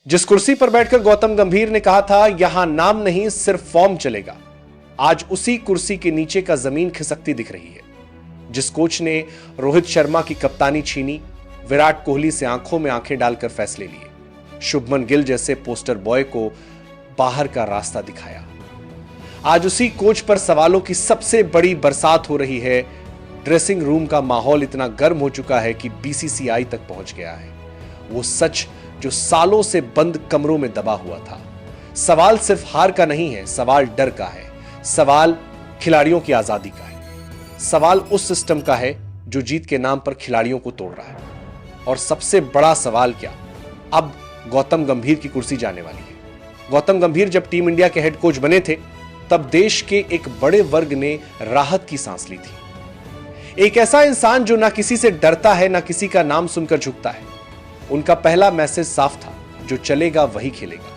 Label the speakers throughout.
Speaker 1: जिस कुर्सी पर बैठकर गौतम गंभीर ने कहा था यहां नाम नहीं सिर्फ फॉर्म चलेगा, आज उसी कुर्सी के नीचे का जमीन खिसकती दिख रही है। जिस कोच ने रोहित शर्मा की कप्तानी छीनी, विराट कोहली से आंखों में आंखें डालकर फैसले लिए, शुभमन गिल जैसे पोस्टर बॉय को बाहर का रास्ता दिखाया, आज उसी कोच पर सवालों की सबसे बड़ी बरसात हो रही है। ड्रेसिंग रूम का माहौल इतना गर्म हो चुका है कि बीसीसीआई तक पहुंच गया है। वो सच जो सालों से बंद कमरों में दबा हुआ था। सवाल सिर्फ हार का नहीं है, सवाल डर का है, सवाल खिलाड़ियों की आजादी का है, सवाल उस सिस्टम का है जो जीत के नाम पर खिलाड़ियों को तोड़ रहा है। और सबसे बड़ा सवाल क्या, अब गौतम गंभीर की कुर्सी जाने वाली है। गौतम गंभीर जब टीम इंडिया के हेड कोच बने थे तब देश के एक बड़े वर्ग ने राहत की सांस ली थी। एक ऐसा इंसान जो ना किसी से डरता है, ना किसी का नाम सुनकर झुकता है। उनका पहला मैसेज साफ था, जो चलेगा वही खेलेगा,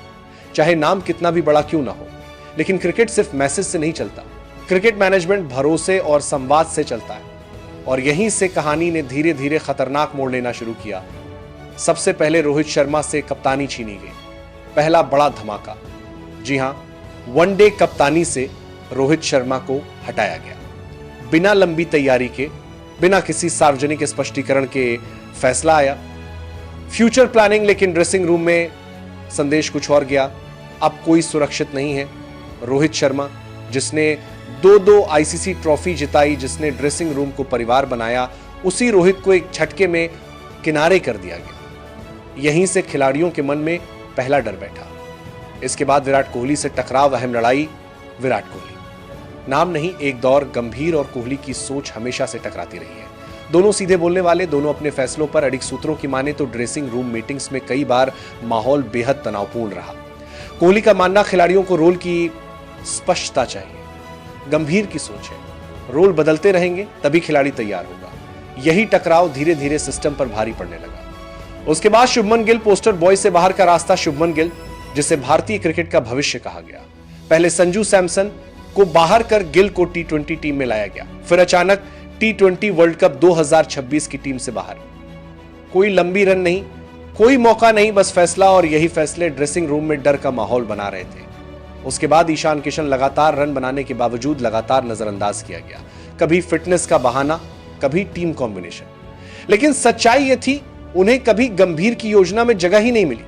Speaker 1: चाहे नाम कितना भी बड़ा क्यों ना हो। लेकिन क्रिकेट सिर्फ मैसेज से नहीं चलता, क्रिकेट मैनेजमेंट भरोसे और संवाद से चलता है। और यहीं से कहानी ने धीरे धीरे खतरनाक मोड़ लेना शुरू किया। सबसे पहले रोहित शर्मा से कप्तानी छीनी गई, पहला बड़ा धमाका। जी हां, वनडे कप्तानी से रोहित शर्मा को हटाया गया, बिना लंबी तैयारी के, बिना किसी सार्वजनिक स्पष्टीकरण के फैसला आया। फ्यूचर प्लानिंग, लेकिन ड्रेसिंग रूम में संदेश कुछ और गया। अब कोई सुरक्षित नहीं है। रोहित शर्मा जिसने दो आईसीसी ट्रॉफी जिताई, जिसने ड्रेसिंग रूम को परिवार बनाया, उसी रोहित को एक झटके में किनारे कर दिया गया। यहीं से खिलाड़ियों के मन में पहला डर बैठा। इसके बाद विराट कोहली से टकराव, अहम लड़ाई। विराट कोहली नाम नहीं, एक दौर गंभीर और कोहली की सोच हमेशा से टकराती रही है। दोनों सीधे बोलने वाले, दोनों अपने फैसलों पर अडिग। सूत्रों की माने तो ड्रेसिंग रूम मीटिंग्स में कई बार माहौल बेहद तनावपूर्ण रहा। कोहली का मानना खिलाड़ियों को रोल की स्पष्टता चाहिए, गंभीर की सोच है, रोल बदलते रहेंगे तभी खिलाड़ी तैयार होगा। यही टकराव धीरे धीरे सिस्टम पर भारी पड़ने लगा। उसके बाद शुभमन गिल, पोस्टर बॉय से बाहर का रास्ता। शुभमन गिल जिसे भारतीय क्रिकेट का भविष्य कहा गया, पहले संजू सैमसन को बाहर कर गिल को टी20 टीम में लाया गया, फिर अचानक टी20 वर्ल्ड कप 2026 की टीम से बाहर। कोई लंबी रन नहीं, कोई मौका नहीं, बस फैसला। और यही फैसले ड्रेसिंग रूम में डर का माहौल बना रहे थे। उसके बाद ईशान किशन लगातार रन बनाने के बावजूद लगातार नजरअंदाज किया गया, कभी फिटनेस का बहाना, कभी टीम कॉम्बिनेशन। लेकिन सच्चाई यह थी, उन्हें कभी गंभीर की योजना में जगह ही नहीं मिली।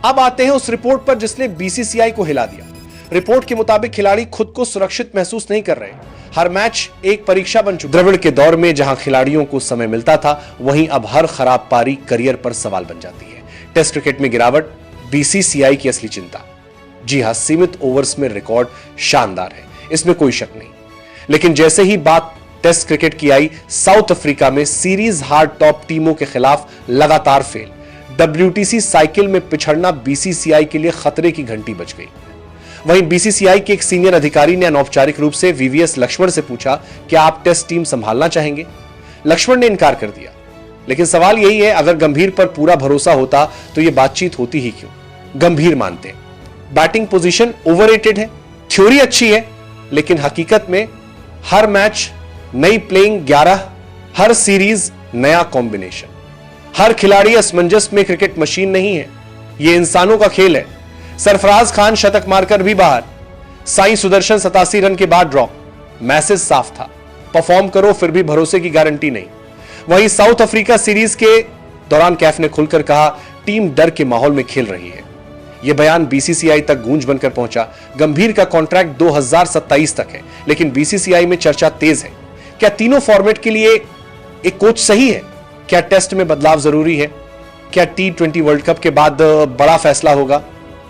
Speaker 1: अब आते हैं उस रिपोर्ट पर जिसने बीसीसीआई को हिला दिया। रिपोर्ट के मुताबिक खिलाड़ी खुद को सुरक्षित महसूस नहीं कर रहे। हर मैच एक परीक्षा बन चुका। द्रविड़ के दौर में जहां खिलाड़ियों को समय मिलता था, वहीं अब हर खराब पारी करियर पर सवाल बन जाती है। टेस्ट क्रिकेट में गिरावट बीसीसीआई की असली चिंता। जी हां, सीमित ओवर्स में रिकॉर्ड शानदार है, इसमें कोई शक नहीं। लेकिन जैसे ही बात टेस्ट क्रिकेट की आई, साउथ अफ्रीका में सीरीज हार टॉप टीमों के खिलाफ लगातार फेल। WTC साइकिल में पिछड़ना बीसीसीआई के लिए खतरे की घंटी बज गई। वहीं बीसीसीआई के एक सीनियर अधिकारी ने अनौपचारिक रूप से वीवीएस लक्ष्मण से पूछा, क्या आप टेस्ट टीम संभालना चाहेंगे? लक्ष्मण ने इनकार कर दिया। लेकिन सवाल यही है, अगर गंभीर पर पूरा भरोसा होता तो यह बातचीत होती ही क्यों? गंभीर मानते बैटिंग पोजीशन ओवररेटेड है, थ्योरी अच्छी है, लेकिन हकीकत में हर मैच नई प्लेइंग 11, हर सीरीज नया कॉम्बिनेशन, हर खिलाड़ी असमंजस में क्रिकेट मशीन नहीं है, यह इंसानों का खेल है। सरफराज खान शतक मारकर भी बाहर, साई सुदर्शन 87 रन के बाद ड्रॉप। मैसेज साफ था, परफॉर्म करो, फिर भी भरोसे की गारंटी नहीं। वहीं साउथ अफ्रीका सीरीज के दौरान कैफ ने खुलकर कहा, टीम डर के माहौल में खेल रही है। यह बयान बीसीसीआई तक गूंज बनकर पहुंचा। गंभीर का कॉन्ट्रैक्ट 2027 तक है, लेकिन बीसीसीआई में चर्चा तेज है। क्या तीनों फॉर्मेट के लिए एक कोच सही है? क्या टेस्ट में बदलाव जरूरी है? क्या टी20 वर्ल्ड कप के बाद बड़ा फैसला होगा?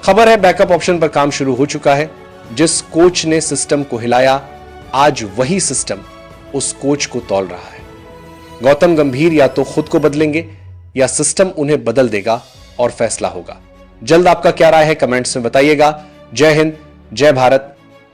Speaker 1: खबर है बैकअप ऑप्शन पर काम शुरू हो चुका है। जिस कोच ने सिस्टम को हिलाया, आज वही सिस्टम उस कोच को तौल रहा है। गौतम गंभीर या तो खुद को बदलेंगे या सिस्टम उन्हें बदल देगा और फैसला होगा। जल्द आपका क्या राय है कमेंट्स में बताइएगा। जय हिंद, जय भारत,